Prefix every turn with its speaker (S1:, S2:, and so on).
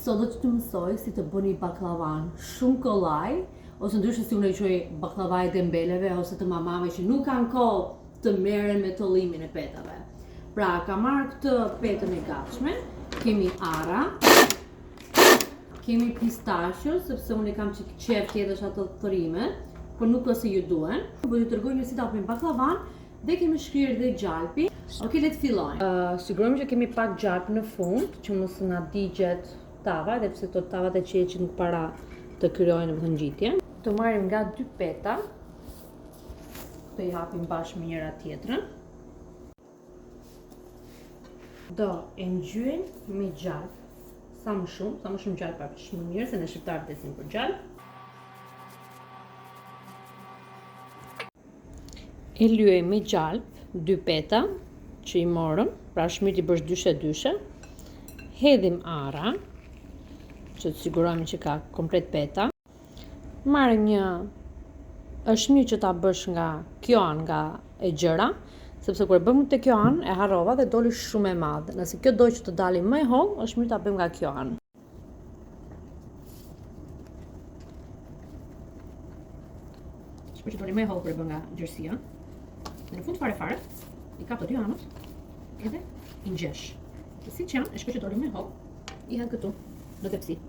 S1: Sot do të mësoj si të bëni baklavan shumë kollaj, ose ndryshe si unë e quaj baklavaj dembeleve ose të mamave që nuk kanë kohë të merren me tollimin e petave. Pra, kam marrë këtë petën e gatshme, kemi ara, kemi pistachio, sepse unë kam qef tjetër ato thërime, por nuk ose ju duen. Po ju tregoj një si ta bëjmë baklavan dhe kemi shkrirë dhe gjalpi. Okej, le të fillojmë. Sigurojmë që kemi pak gjalp në fund, që mos na digjet tava, edhe pse to tavat e qeçit nuk para të krijojnë në ngjitje. Të marrim nga 2 peta. Të i hapim bashkë me njëra tjetrën. Do e ngjyrim me gjalp. Sa më shumë gjalp aq më mirë, se ne shqiptarët desin për gjalp. E lyej me gjalp 2 peta që i morëm, pra shmiti bësh dyshe. Hedhim ara, që të sigurojmë që ka komplet peta. Marrim është mirë që ta bësh nga kjo anë nga e gjëra, sepse kur e bëm te kjo anë e harrova dhe doli shumë e madhe. Nëse kjo do që të dali më e holl, është mirë ta bëjmë nga kjo anë. Shpesh doli më e holl kur e bëm nga gjersia. Dhe në fund fare, i kap të dy anët edhe i ngjesh. Siç janë, e shpesh doli më e holl, i hedh këtu në tepsi.